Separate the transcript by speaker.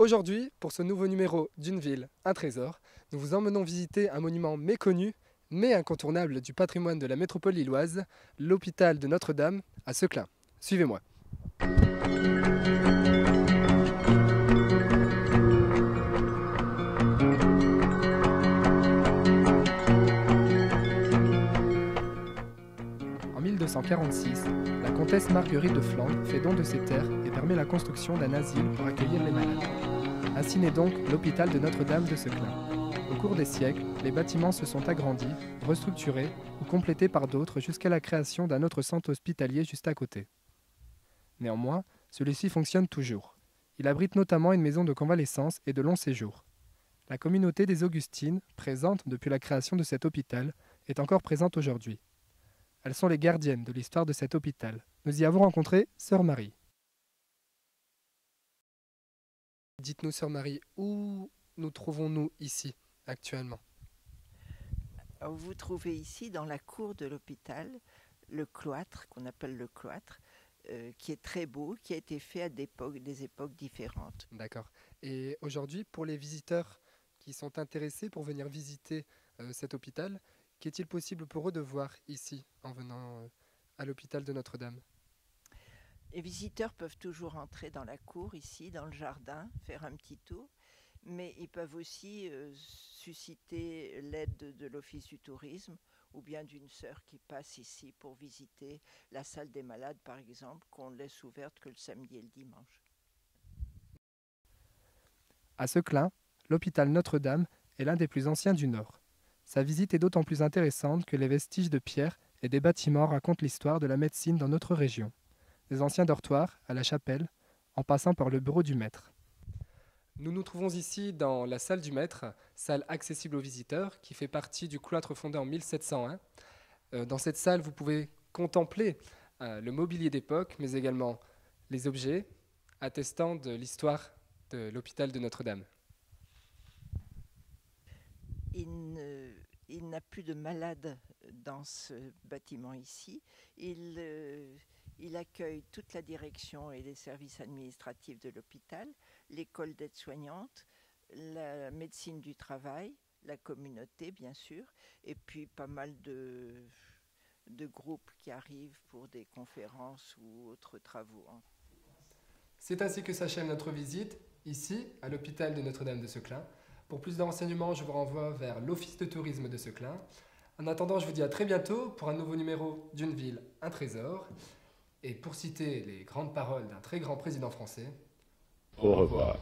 Speaker 1: Aujourd'hui, pour ce nouveau numéro d'Une ville, un trésor, nous vous emmenons visiter un monument méconnu, mais incontournable du patrimoine de la métropole lilloise, l'hôpital de Notre-Dame à Seclin. Suivez-moi. En 1246, la comtesse Marguerite de Flandre fait don de ses terres et permet la construction d'un asile pour accueillir les malades. Ainsi naît donc l'hôpital de Notre-Dame de Seclin. Au cours des siècles, les bâtiments se sont agrandis, restructurés ou complétés par d'autres jusqu'à la création d'un autre centre hospitalier juste à côté. Néanmoins, celui-ci fonctionne toujours. Il abrite notamment une maison de convalescence et de long séjour. La communauté des Augustines, présente depuis la création de cet hôpital, est encore présente aujourd'hui. Elles sont les gardiennes de l'histoire de cet hôpital. Nous y avons rencontré Sœur Marie. Dites-nous, Sœur Marie, où nous trouvons-nous ici, actuellement?
Speaker 2: Alors, vous trouvez ici, dans la cour de l'hôpital, le cloître, qu'on appelle le cloître, qui est très beau, qui a été fait à des époques différentes.
Speaker 1: D'accord. Et aujourd'hui, pour les visiteurs qui sont intéressés pour venir visiter cet hôpital, qu'est-il possible pour eux de voir ici, en venant à l'hôpital de Notre-Dame?
Speaker 2: Les visiteurs peuvent toujours entrer dans la cour, ici, dans le jardin, faire un petit tour, mais ils peuvent aussi susciter l'aide de l'Office du tourisme ou bien d'une sœur qui passe ici pour visiter la salle des malades, par exemple, qu'on laisse ouverte que le samedi et le dimanche.
Speaker 1: À Seclin, l'hôpital Notre-Dame est l'un des plus anciens du Nord. Sa visite est d'autant plus intéressante que les vestiges de pierre et des bâtiments racontent l'histoire de la médecine dans notre région. Des anciens dortoirs à la chapelle, en passant par le bureau du maître. Nous nous trouvons ici dans la salle du maître, salle accessible aux visiteurs, qui fait partie du cloître fondé en 1701. Dans cette salle, vous pouvez contempler le mobilier d'époque, mais également les objets attestant de l'histoire de l'hôpital de Notre-Dame.
Speaker 2: Il n'a plus de malades dans ce bâtiment ici. Il accueille toute la direction et les services administratifs de l'hôpital, l'école d'aide-soignante, la médecine du travail, la communauté bien sûr, et puis pas mal de groupes qui arrivent pour des conférences ou autres travaux.
Speaker 1: C'est ainsi que s'achève notre visite, ici, à l'hôpital de Notre-Dame de Seclin. Pour plus de renseignements, je vous renvoie vers l'Office de tourisme de Seclin. En attendant, je vous dis à très bientôt pour un nouveau numéro d'Une ville, un trésor. Et pour citer les grandes paroles d'un très grand président français,
Speaker 3: au revoir.